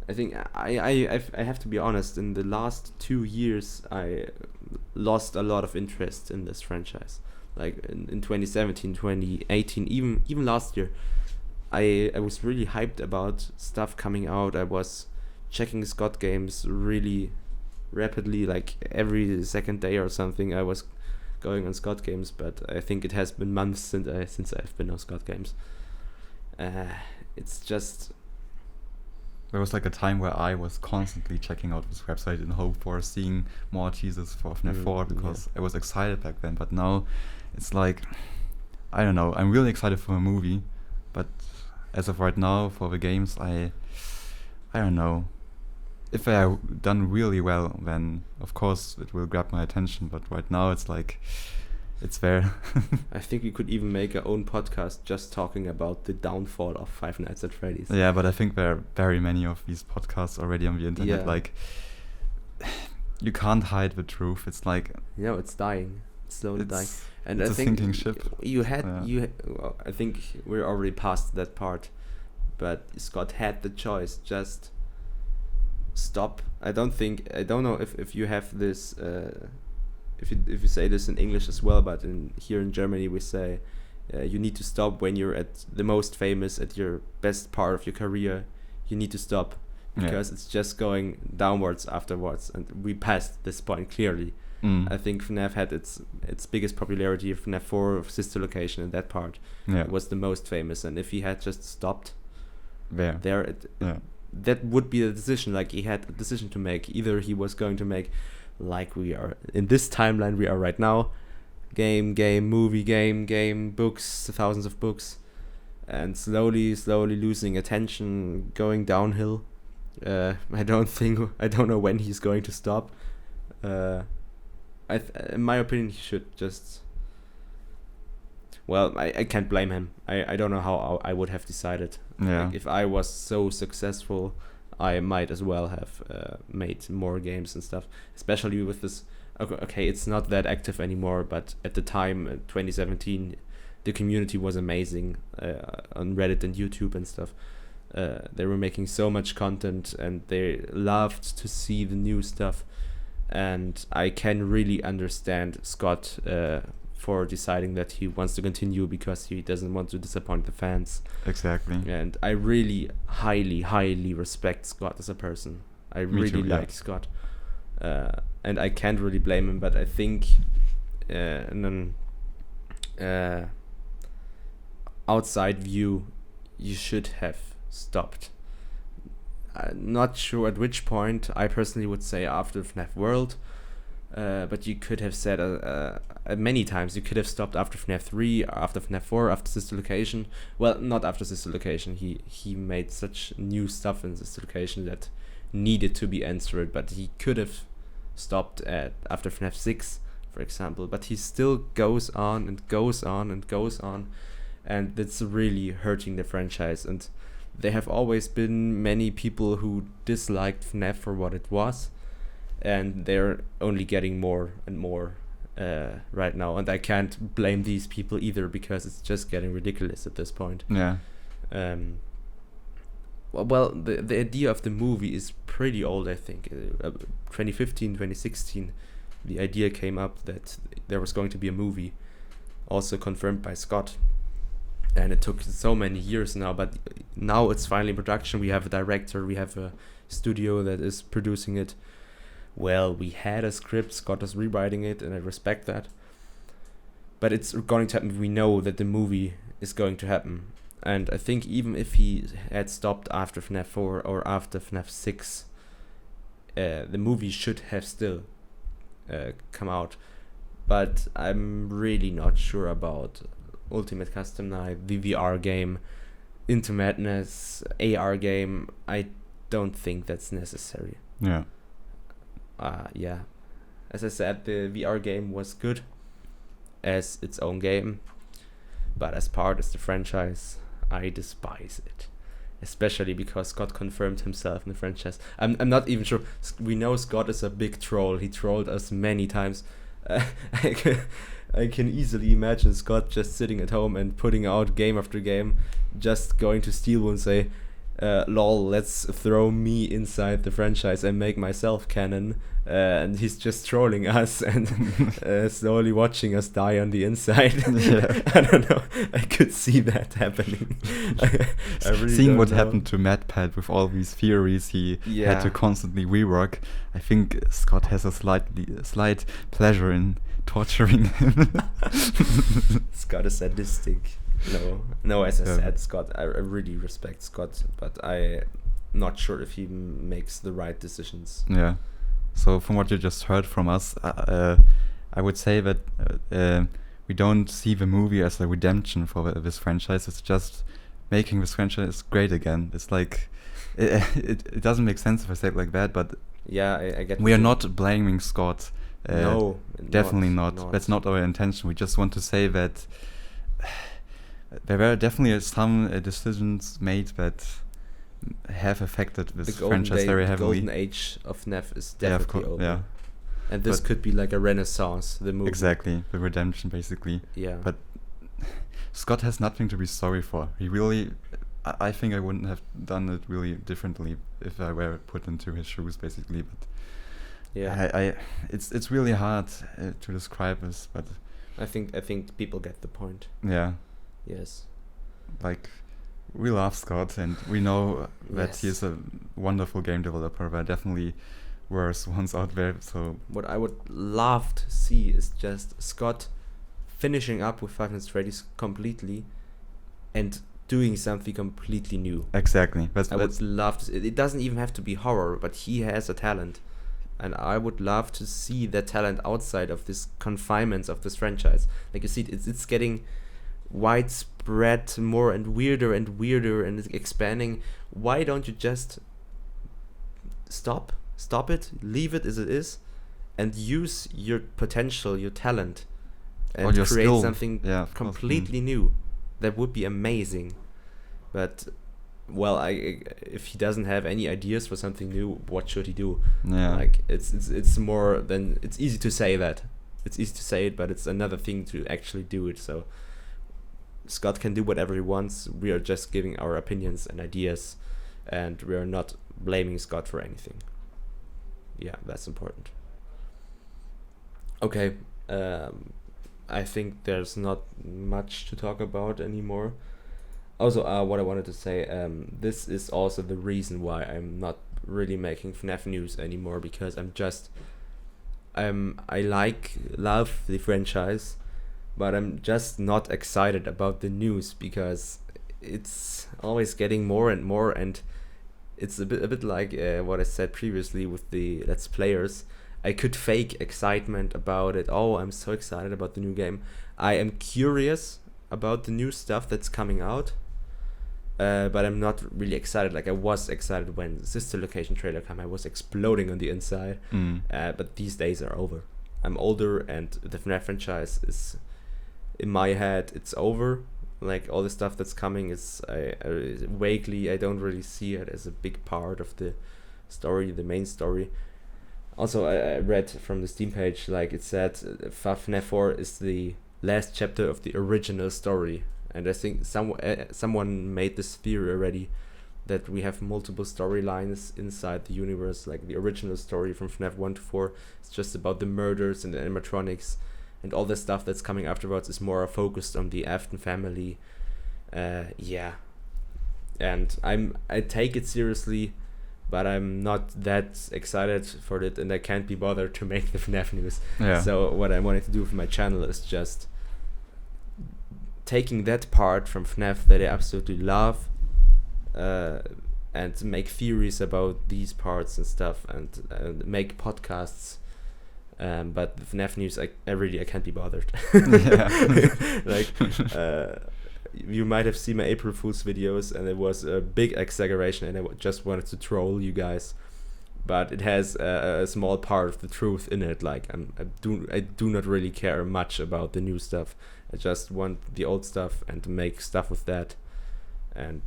I think I have to be honest. In the last 2 years, I lost a lot of interest in this franchise. Like in 2017, 2018, even last year, I was really hyped about stuff coming out. I was checking Scott games really rapidly, like every second day or something. I was going on Scott games, but I think it has been months since I've been on Scott games. It's just. There was like a time where I was constantly checking out this website in hope for seeing more teasers for FNAF 4 because I was excited back then. But now it's like, I don't know. I'm really excited for a movie, but as of right now, for the games, I don't know. If they are done really well, then of course it will grab my attention. But right now, it's like, it's there. I think we could even make our own podcast just talking about the downfall of Five Nights at Freddy's. Yeah, but I think there are very many of these podcasts already on the internet. Yeah. Like, you can't hide the truth. It's like, It's dying. It's slowly dying. And it's I a think sinking ship. Well, I think we're already past that part. But Scott had the choice. Just stop. I don't know if you have this. If you say this in English as well, but here in Germany we say you need to stop when you're at the most famous, at your best part of your career. You need to stop because it's just going downwards afterwards, and we passed this point clearly. I think FNAF had its biggest popularity. FNAF 4 sister location in that part was the most famous, and if he had just stopped that would be the decision. Like he had a decision to make. Either he was going to make, like we are in this timeline we are right now, game, movie, game, books, thousands of books, and slowly losing attention, going downhill. I don't know when he's going to stop. In my opinion, he should just. Well, I can't blame him. I don't know how I would have decided. Yeah. Like, if I was so successful, I might as well have made more games and stuff, especially with this. Okay, it's not that active anymore, but at the time, 2017, the community was amazing on Reddit and YouTube and stuff. They were making so much content, and they loved to see the new stuff. And I can really understand Scott for deciding that he wants to continue because he doesn't want to disappoint the fans. Exactly. And I really highly respect Scott as a person. I really like Scott. And I can't really blame him, but I think outside view, you should have stopped. Not sure at which point. I personally would say after FNaF World, but you could have said many times. You could have stopped after FNaF 3, after FNaF 4, after Sister Location. Well, not after Sister Location. He made such new stuff in Sister Location that needed to be answered, but he could have stopped after FNaF 6, for example. But he still goes on and goes on and goes on, and that's really hurting the franchise. And there have always been many people who disliked FNaF for what it was, and they're only getting more and more right now. And I can't blame these people either, because it's just getting ridiculous at this point. Yeah. Well, the idea of the movie is pretty old, I think. 2015, 2016, the idea came up that there was going to be a movie, also confirmed by Scott. And it took so many years now, but now it's finally in production. We have a director, we have a studio that is producing it. Well, we had a script, Scott is rewriting it, and I respect that. But it's going to happen. We know that the movie is going to happen. And I think even if he had stopped after FNaF 4 or after FNaF 6, the movie should have still come out. But I'm really not sure about Ultimate Custom Night, the VR game, Into Madness, AR game. I don't think that's necessary. Yeah. Yeah. As I said, the VR game was good as its own game, but as part of the franchise, I despise it. Especially because Scott confirmed himself in the franchise. I'm not even sure. We know Scott is a big troll. He trolled us many times. I can easily imagine Scott just sitting at home and putting out game after game, just going to Steelwood and say, lol, let's throw me inside the franchise and make myself canon. And he's just trolling us and slowly watching us die on the inside. Yeah. I don't know. I could see that happening. I really Seeing what know. happened to MadPad with all these theories he had to constantly rework, I think Scott has a slight pleasure in torturing him. Scott is sadistic. No, as I said, Scott, I really respect Scott, but I'm not sure if he makes the right decisions. Yeah. So from what you just heard from us, I would say that we don't see the movie as a redemption for this franchise. It's just making this franchise great again. It's like, it doesn't make sense if I say it like that, but yeah, I get. We are not blaming Scott. No, definitely not. That's not our intention. We just want to say that there were definitely some decisions made that have affected this franchise very heavily. The golden age of FNaF is definitely over. Yeah. And this could be like a renaissance, the movie. Exactly, the redemption basically. Yeah. But Scott has nothing to be sorry for. He really, I think I wouldn't have done it really differently if I were put into his shoes basically. But yeah, it's really hard to describe this, but I think people get the point. Yeah. Yes. Like, we love Scott, and we know that he is a wonderful game developer. There are definitely worse ones out there. So what I would love to see is just Scott finishing up with Five Nights at Freddy's completely and doing something completely new. Exactly. I would love to see. It doesn't even have to be horror, but he has a talent. And I would love to see that talent outside of this confinements of this franchise. Like you see, it's getting widespread, more and weirder and it's expanding. Why don't you just stop it, leave it as it is, and use your potential, your talent, and your create something completely new? That would be amazing. But well, if he doesn't have any ideas for something new, what should he do? Yeah. Like it's more than, it's easy to say that. It's easy to say it, but it's another thing to actually do it. So Scott can do whatever he wants. We are just giving our opinions and ideas, and we are not blaming Scott for anything. Yeah, that's important. Okay, I think there's not much to talk about anymore. Also, what I wanted to say, this is also the reason why I'm not really making FNaF news anymore, because I love the franchise, but I'm just not excited about the news, because it's always getting more and more, and it's a bit like what I said previously with the Let's Players. I could fake excitement about it. Oh, I'm so excited about the new game. I am curious about the new stuff that's coming out, but I'm not really excited. Like I was excited when Sister Location trailer came. I was exploding on the inside. But these days are over. I'm older, and the FNaF franchise is, in my head, it's over. Like all the stuff that's coming is, I vaguely, I don't really see it as a big part of the story, the main story. Also, I read from the Steam page, like it said, FNaF 4 is the last chapter of the original story. And I think someone made this theory already, that we have multiple storylines inside the universe. Like the original story from FNaF 1 to 4 is just about the murders and the animatronics, and all the stuff that's coming afterwards is more focused on the Afton family. Yeah. And I take it seriously, but I'm not that excited for it, and I can't be bothered to make the FNaF news. Yeah. So what I wanted to do for my channel is just taking that part from FNaF that I absolutely love, and make theories about these parts and stuff, and make podcasts. But the FNaF news, I can't be bothered. Like, you might have seen my April Fool's videos, and it was a big exaggeration, and I just wanted to troll you guys. But it has a small part of the truth in it. Like I do not really care much about the new stuff. I just want the old stuff and to make stuff with that. And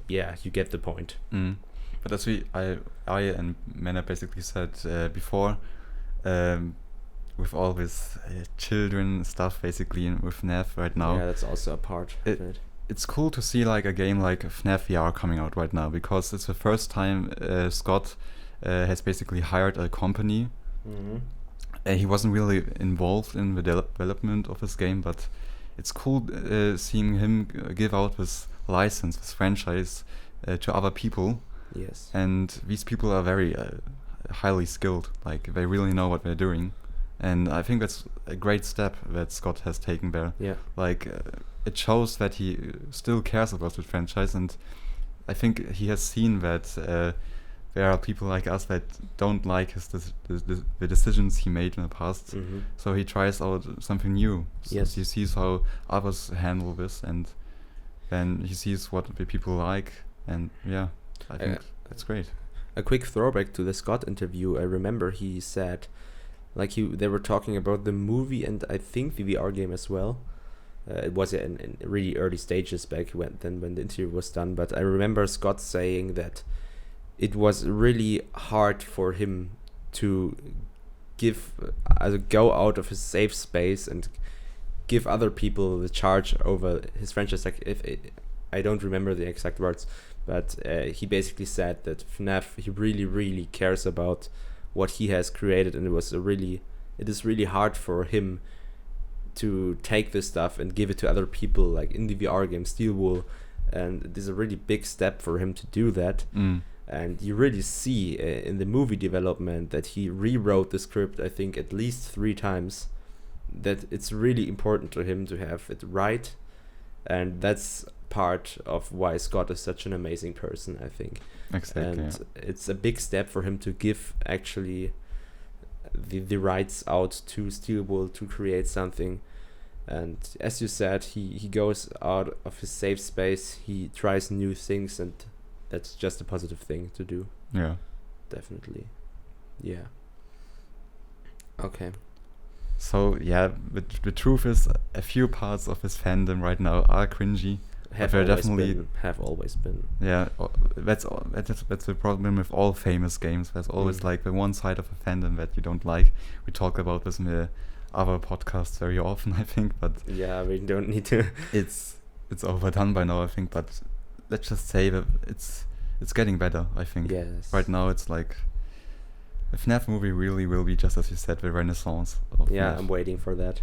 yeah, you get the point. But as I and Meneb basically said before, with all this children stuff basically with FNaF right now. Yeah, that's also a part of it. It's cool to see like a game like FNaF VR coming out right now, because it's the first time Scott has basically hired a company. He wasn't really involved in the development of this game, but it's cool seeing him give out this license, this franchise to other people. Yes. And these people are very highly skilled. Like they really know what they're doing, and I think that's a great step that Scott has taken there. Yeah. Like it shows that he still cares about the franchise, and I think he has seen that there are people like us that don't like the decisions he made in the past. So he tries out something new. So he sees how others handle this, and then he sees what the people like, and yeah, I think that's great. A quick throwback to the Scott interview. I remember he said, like they were talking about the movie and I think the VR game as well. It was in really early stages back when the interview was done. But I remember Scott saying that it was really hard for him to go out of his safe space and give other people the charge over his franchise. Like I don't remember the exact words, but he basically said that FNaF, he really, really cares about what he has created, and it is really hard for him to take this stuff and give it to other people, like in the VR game Steel Wool, and it is a really big step for him to do that. And you really see in the movie development that he rewrote the script, I think, at least 3 times, that it's really important to him to have it right, and that's part of why Scott is such an amazing person, I think. Exactly. And it's a big step for him to give actually the rights out to Steel Wool to create something. And as you said, he goes out of his safe space, he tries new things, and that's just a positive thing to do. Yeah. Definitely. Yeah. Okay. So yeah, the truth is, a few parts of his fandom right now are cringy. Have they're always definitely been. Have always been. Yeah, that's the problem with all famous games. There's always Mm. like the one side of a fandom that you don't like. We talk about this in the other podcasts very often, I think, but Yeah, we don't need to. it's overdone by now, I think. But let's just say that it's getting better, I think. Yes. Right now, it's like the FNaF movie really will be, just as you said, the renaissance of Yeah, FNaF. I'm waiting for that.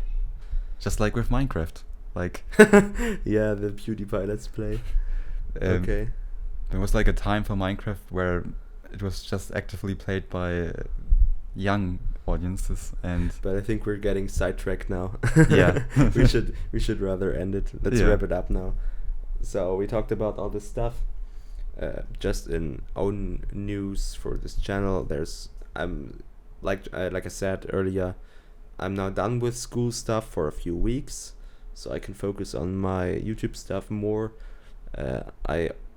Just like with Minecraft, like Yeah, the PewDiePie Let's Play. um, Okay. there was like a time for Minecraft where it was just actively played by young audiences, and But I think we're getting sidetracked now. Yeah. we should rather end it. Let's Yeah. wrap it up now. So we talked about all this stuff. Just in own news for this channel, there's like I said earlier, I'm now done with school stuff for a few weeks, so I can focus on my YouTube stuff more.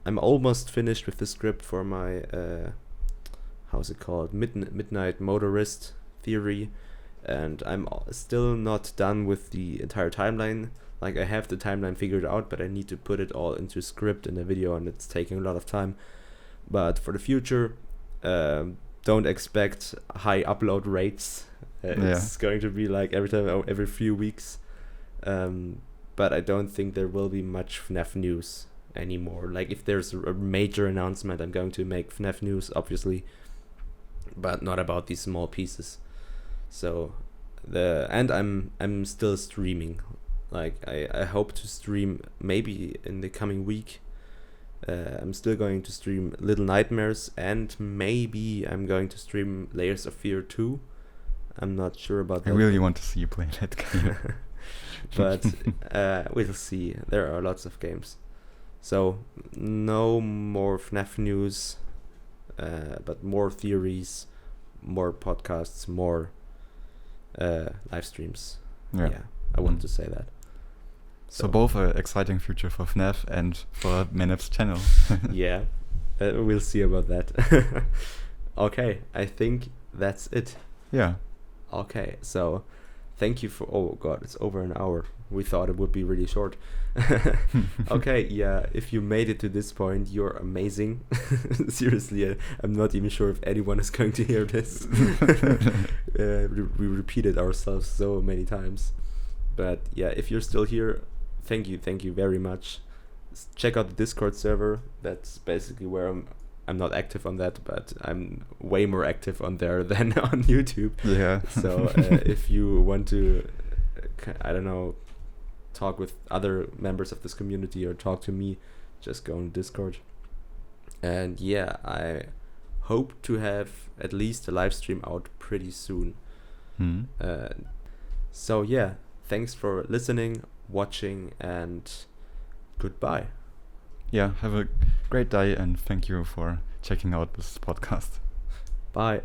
I'm almost finished with the script for my how's it called, Midnight Motorist theory, and I'm still not done with the entire timeline. Like, I have the timeline figured out, but I need to put it all into script in a video, and it's taking a lot of time. But for the future, don't expect high upload rates. It's going to be like every few weeks. But I don't think there will be much FNaF news anymore. Like, if there's a major announcement, I'm going to make FNaF news, obviously, but not about these small pieces. So I'm still streaming. Like, I hope to stream maybe in the coming week. I'm still going to stream Little Nightmares, and maybe I'm going to stream Layers of Fear 2. I'm not sure about that. I really want to see you play that game. But we'll see. There are lots of games. So no more FNaF news, but more theories, more podcasts, more live streams. Yeah, I wanted to say that. So both are exciting future for FNaF and for Meneb's channel. Yeah, we'll see about that. Okay, I think that's it. Yeah. Okay, so thank you for... Oh god, it's over an hour. We thought it would be really short. Okay, yeah, if you made it to this point, you're amazing. Seriously, I'm not even sure if anyone is going to hear this. We repeated ourselves so many times. But yeah, if you're still here, thank you very much. Check out the Discord server. That's basically where I'm not active on that, but I'm way more active on there than on YouTube. Yeah. So if you want to, I don't know, talk with other members of this community or talk to me, just go on Discord. And yeah, I hope to have at least a live stream out pretty soon. So yeah, thanks for listening, watching, and goodbye. Yeah, have a great day, and thank you for checking out this podcast. Bye.